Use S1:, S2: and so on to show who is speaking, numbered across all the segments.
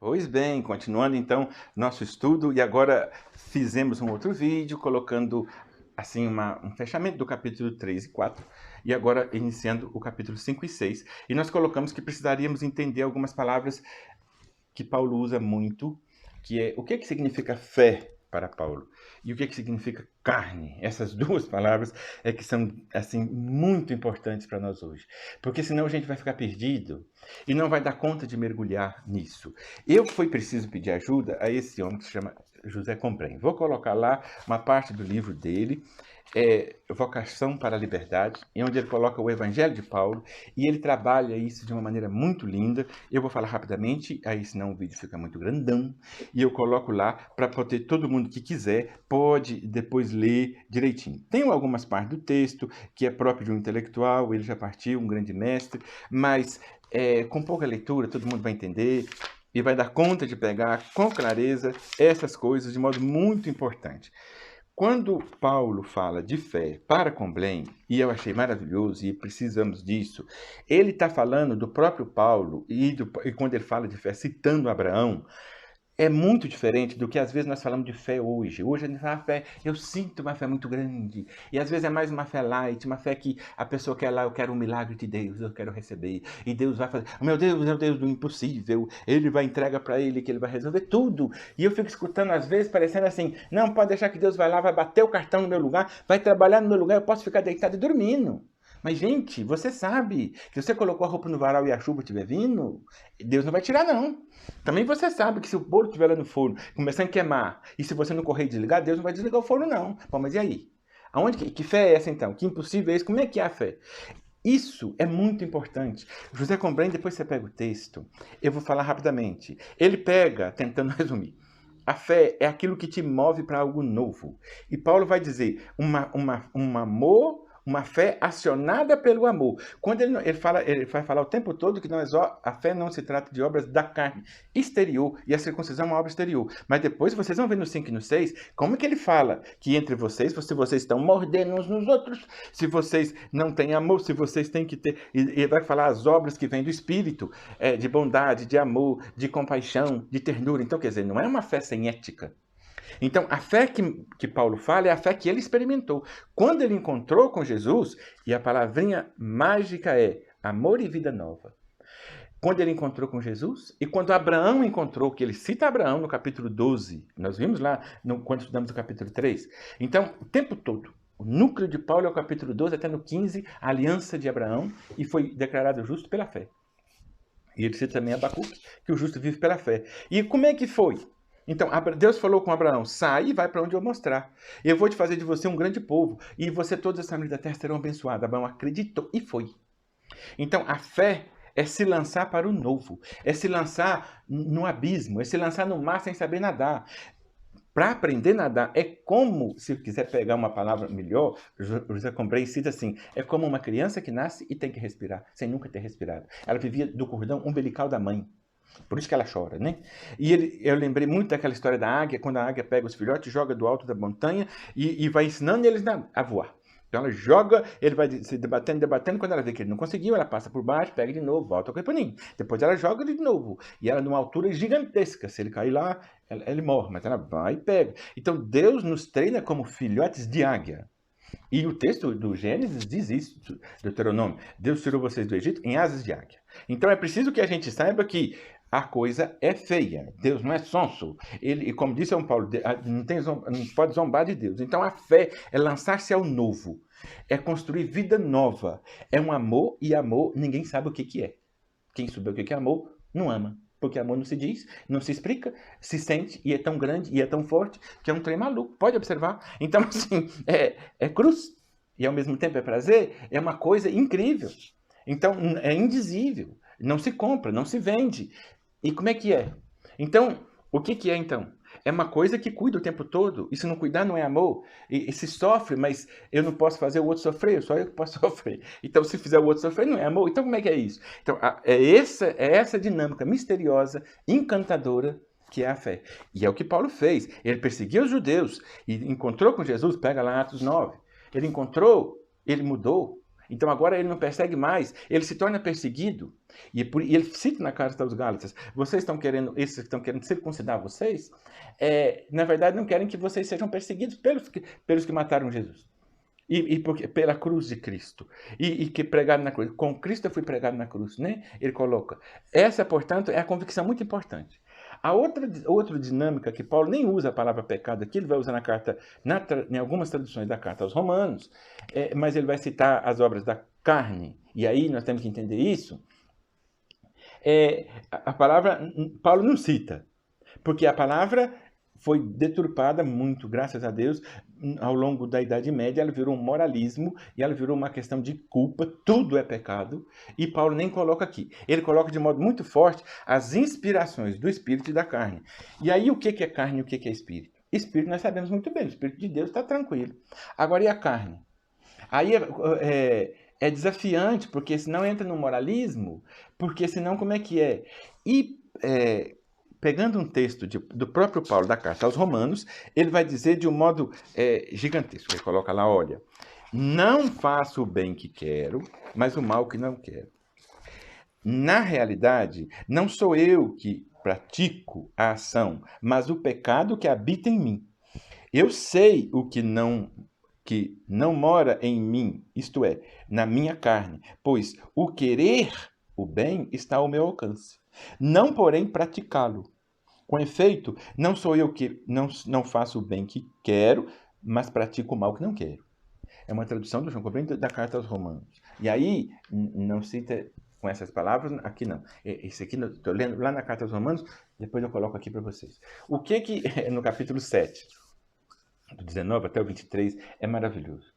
S1: Pois bem, continuando então nosso estudo, e agora fizemos um outro vídeo colocando assim um fechamento do capítulo 3 e 4, e agora iniciando o capítulo 5 e 6. E nós colocamos que precisaríamos entender algumas palavras que Paulo usa muito, que é o que significa fé para Paulo e o que significa carne. Essas duas palavras é que são assim muito importantes para nós hoje, porque senão a gente vai ficar perdido e não vai dar conta de mergulhar nisso. Foi preciso pedir ajuda a esse homem que se chama José Combrém. Vou colocar lá uma parte do livro dele, Vocação para a Liberdade, onde ele coloca o Evangelho de Paulo, e ele trabalha isso de uma maneira muito linda. Eu vou falar rapidamente, aí senão o vídeo fica muito grandão, e eu coloco lá para poder todo mundo que quiser pode depois ler direitinho. Tem algumas partes do texto que é próprio de um intelectual, ele já partiu, um grande mestre, mas com pouca leitura todo mundo vai entender e vai dar conta de pegar com clareza essas coisas de modo muito importante. Quando Paulo fala de fé para Comblain, e eu achei maravilhoso, e precisamos disso, ele está falando do próprio Paulo, e quando ele fala de fé, citando Abraão, é muito diferente do que às vezes nós falamos de fé hoje. Hoje a gente fala fé, eu sinto uma fé muito grande. E às vezes é mais uma fé light, uma fé que a pessoa quer lá, eu quero um milagre de Deus, eu quero receber. E Deus vai fazer, meu Deus é o Deus do impossível. Ele vai entregar para ele que ele vai resolver tudo. E eu fico escutando às vezes parecendo assim, não, pode deixar que Deus vai lá, vai bater o cartão no meu lugar, vai trabalhar no meu lugar, eu posso ficar deitado e dormindo. Mas, gente, você sabe que se você colocou a roupa no varal e a chuva estiver vindo, Deus não vai tirar, não. Também você sabe que se o bolo estiver lá no forno, começando a queimar, e se você não correr e desligar, Deus não vai desligar o forno, não. Bom, mas e aí? Que fé é essa, então? Que impossível é isso? Como é que é a fé? Isso é muito importante. José Combrém, depois você pega o texto, eu vou falar rapidamente. Ele pega, tentando resumir, a fé é aquilo que te move para algo novo. E Paulo vai dizer, um amor, uma fé acionada pelo amor. Quando ele vai falar o tempo todo que a fé não se trata de obras da carne exterior, e a circuncisão é uma obra exterior. Mas depois vocês vão ver no 5 e no 6, como que ele fala que entre vocês, se vocês estão mordendo uns nos outros, se vocês não têm amor, se vocês têm que ter... E ele vai falar as obras que vêm do Espírito, de bondade, de amor, de compaixão, de ternura. Então, quer dizer, não é uma fé sem ética. Então, a fé que Paulo fala é a fé que ele experimentou. Quando ele encontrou com Jesus, e a palavrinha mágica é amor e vida nova. Quando ele encontrou com Jesus, e quando Abraão encontrou, que ele cita Abraão no capítulo 12, nós vimos lá quando estudamos o capítulo 3. Então, o tempo todo, o núcleo de Paulo é o capítulo 12 até no 15, a aliança de Abraão, e foi declarado justo pela fé. E ele cita também Abacuque, que o justo vive pela fé. E como é que foi? Então, Deus falou com Abraão, sai e vai para onde eu mostrar. Eu vou te fazer de você um grande povo, e você, todas as famílias da terra serão abençoadas. Abraão acreditou e foi. Então, a fé é se lançar para o novo, é se lançar no abismo, é se lançar no mar sem saber nadar. Para aprender a nadar, é como, se quiser pegar uma palavra melhor, José Combrey cita assim, é como uma criança que nasce e tem que respirar, sem nunca ter respirado. Ela vivia do cordão umbilical da mãe. Por isso que ela chora, né? Eu lembrei muito daquela história da águia, quando a águia pega os filhotes, joga do alto da montanha e vai ensinando eles a voar. Então ela joga, ele vai se debatendo, quando ela vê que ele não conseguiu, ela passa por baixo, pega de novo, volta com o paninho. Depois ela joga de novo, e ela numa altura gigantesca, se ele cair lá, ele morre, mas ela vai e pega. Então Deus nos treina como filhotes de águia. E o texto do Gênesis diz isso, do Deuteronômio. Deus tirou vocês do Egito em asas de águia. Então é preciso que a gente saiba que a coisa é feia. Deus não é sonso. E como disse São Paulo, não pode zombar de Deus. Então a fé é lançar-se ao novo. É construir vida nova. É um amor, e amor ninguém sabe o que é. Quem souber o que é amor, não ama. Porque amor não se diz, não se explica, se sente, e é tão grande, e é tão forte, que é um trem maluco. Pode observar. Então, assim, é cruz, e ao mesmo tempo é prazer, é uma coisa incrível. Então, é indizível. Não se compra, não se vende. E como é que é? Então, o que é então? É uma coisa que cuida o tempo todo. E se não cuidar, não é amor. E se sofre, mas eu não posso fazer o outro sofrer, só eu que posso sofrer. Então, se fizer o outro sofrer, não é amor. Então, como é que é isso? Então, é essa dinâmica misteriosa, encantadora, que é a fé. E é o que Paulo fez. Ele perseguiu os judeus e encontrou com Jesus, pega lá Atos 9. Ele encontrou, ele mudou. Então agora ele não persegue mais, ele se torna perseguido. E ele cita na carta aos Gálatas, esses que estão querendo circuncidar vocês, na verdade não querem que vocês sejam perseguidos pelos que mataram Jesus. Pela cruz de Cristo. E que pregado na cruz. Com Cristo eu fui pregado na cruz, né? Ele coloca. Essa, portanto, é a convicção muito importante. A outra dinâmica que Paulo nem usa a palavra pecado aqui, ele vai usar na carta, em algumas traduções da carta aos Romanos, mas ele vai citar as obras da carne. E aí nós temos que entender isso. A palavra, Paulo não cita, porque a palavra foi deturpada muito, graças a Deus, ao longo da Idade Média. Ela virou um moralismo e ela virou uma questão de culpa, tudo é pecado, e Paulo nem coloca aqui. Ele coloca de modo muito forte as inspirações do espírito e da carne. E aí o que é carne e o que é espírito? Espírito nós sabemos muito bem, o Espírito de Deus está tranquilo. Agora e a carne? Aí é desafiante, porque senão entra no moralismo, porque senão como é que é? Pegando um texto do próprio Paulo, da carta aos Romanos, ele vai dizer de um modo gigantesco. Ele coloca lá, olha, não faço o bem que quero, mas o mal que não quero. Na realidade, não sou eu que pratico a ação, mas o pecado que habita em mim. Eu sei o que não mora em mim, isto é, na minha carne, pois o querer o bem está ao meu alcance. Não, porém, praticá-lo. Com efeito, não sou eu que não faço o bem que quero, mas pratico o mal que não quero. É uma tradução do João Calvino da carta aos Romanos. E aí, não cita com essas palavras, aqui não. Esse aqui, estou lendo lá na carta aos Romanos, depois eu coloco aqui para vocês. O que no capítulo 7, do 19 até o 23, é maravilhoso.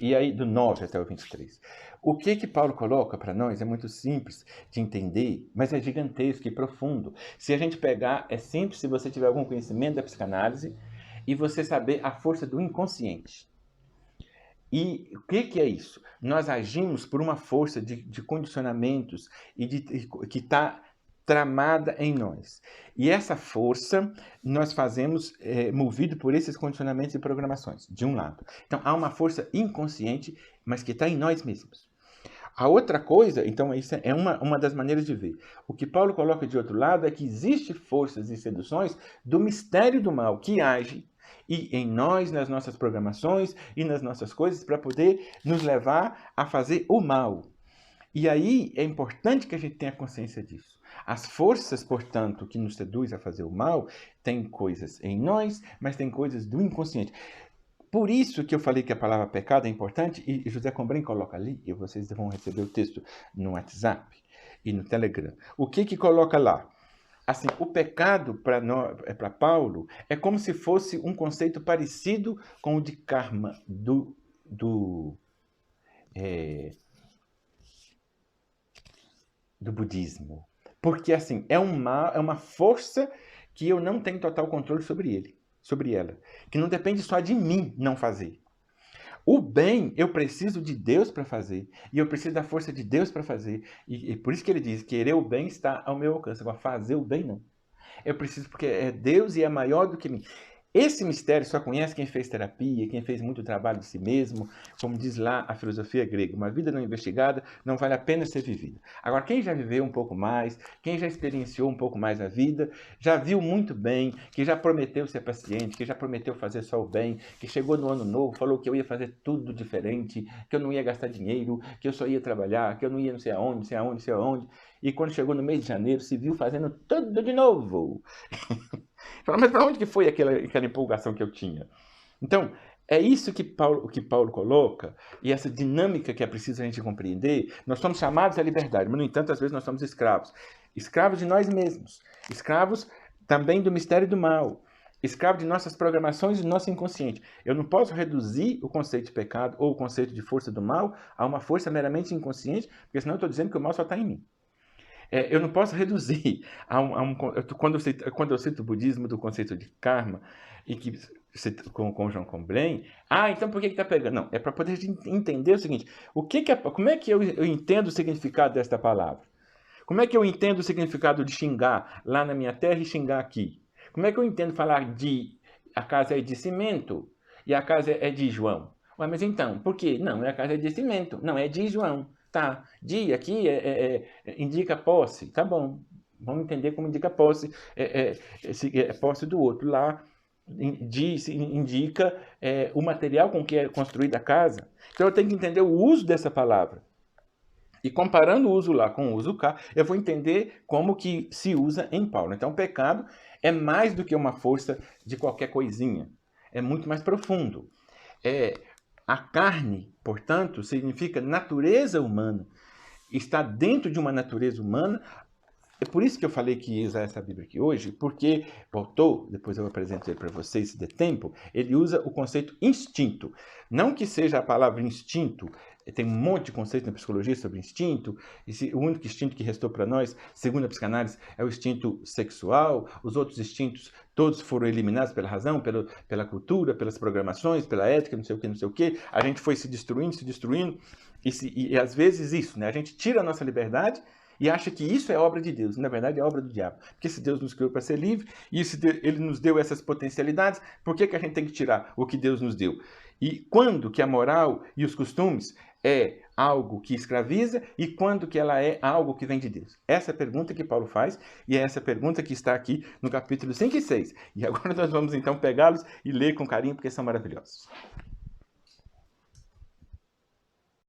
S1: E aí, do 9 até o 23. O que Paulo coloca para nós é muito simples de entender, mas é gigantesco e profundo. Se a gente pegar, é simples se você tiver algum conhecimento da psicanálise e você saber a força do inconsciente. E o que é isso? Nós agimos por uma força de condicionamentos que está tramada em nós. E essa força nós fazemos movido por esses condicionamentos e programações, de um lado. Então, há uma força inconsciente, mas que está em nós mesmos. A outra coisa, então, isso é uma das maneiras de ver. O que Paulo coloca de outro lado é que existem forças e seduções do mistério do mal que age em nós, nas nossas programações e nas nossas coisas, para poder nos levar a fazer o mal. E aí é importante que a gente tenha consciência disso. As forças, portanto, que nos seduzem a fazer o mal, têm coisas em nós, mas tem coisas do inconsciente. Por isso que eu falei que a palavra pecado é importante, e José Combrim coloca ali, e vocês vão receber o texto no WhatsApp e no Telegram. O que coloca lá? Assim, o pecado para Paulo é como se fosse um conceito parecido com o de karma do budismo. Porque, assim, é uma força que eu não tenho total controle sobre ela. Que não depende só de mim não fazer. O bem, eu preciso de Deus para fazer. E eu preciso da força de Deus para fazer. E por isso que ele diz, querer o bem está ao meu alcance. Agora, fazer o bem, não. Eu preciso porque é Deus e é maior do que mim. Esse mistério só conhece quem fez terapia, quem fez muito trabalho de si mesmo, como diz lá a filosofia grega. Uma vida não investigada não vale a pena ser vivida. Agora, quem já viveu um pouco mais, quem já experienciou um pouco mais a vida, já viu muito bem, que já prometeu ser paciente, que já prometeu fazer só o bem, que chegou no ano novo, falou que eu ia fazer tudo diferente, que eu não ia gastar dinheiro, que eu só ia trabalhar, que eu não ia não sei aonde, não sei aonde, não sei aonde. E quando chegou no mês de janeiro, se viu fazendo tudo de novo. Fala, mas para onde que foi aquela empolgação que eu tinha? Então, é isso que Paulo coloca, e essa dinâmica que é preciso a gente compreender. Nós somos chamados à liberdade, mas, no entanto, às vezes nós somos escravos. Escravos de nós mesmos. Escravos também do mistério do mal. Escravos de nossas programações e do nosso inconsciente. Eu não posso reduzir o conceito de pecado ou o conceito de força do mal a uma força meramente inconsciente, porque senão eu estou dizendo que o mal só está em mim. Eu não posso reduzir quando eu cito o budismo do conceito de karma, e que com João Combray, então por que está pegando? Não, é para poder entender o seguinte, como é que eu entendo o significado desta palavra? Como é que eu entendo o significado de xingar lá na minha terra e xingar aqui? Como é que eu entendo falar a casa é de cimento e a casa é de João? Ué, mas então, por quê? Não, é a casa de cimento. Não, é de João. Tá, de aqui indica posse. Tá bom, vamos entender como indica posse. É posse do outro. Lá indica o material com que é construída a casa. Então eu tenho que entender o uso dessa palavra. E comparando o uso lá com o uso cá, eu vou entender como que se usa em Paulo. Então, o pecado é mais do que uma força de qualquer coisinha. É muito mais profundo. A carne, portanto, significa natureza humana. Está dentro de uma natureza humana. É por isso que eu falei que ia usar essa Bíblia aqui hoje, porque Voltou, depois eu apresento ele para vocês se der tempo, ele usa o conceito instinto. Não que seja a palavra instinto, tem um monte de conceitos na psicologia sobre instinto, o único instinto que restou para nós, segundo a psicanálise, é o instinto sexual, os outros instintos todos foram eliminados pela razão, pela cultura, pelas programações, pela ética, não sei o que, não sei o que, a gente foi se destruindo, e às vezes isso, né? A gente tira a nossa liberdade e acha que isso é obra de Deus. Na verdade, é obra do diabo. Porque se Deus nos criou para ser livre, e se ele nos deu essas potencialidades, por que a gente tem que tirar o que Deus nos deu? E quando que a moral e os costumes é algo que escraviza e quando que ela é algo que vem de Deus? Essa é a pergunta que Paulo faz e é essa pergunta que está aqui no capítulo 5 e 6. E agora nós vamos então pegá-los e ler com carinho porque são maravilhosos.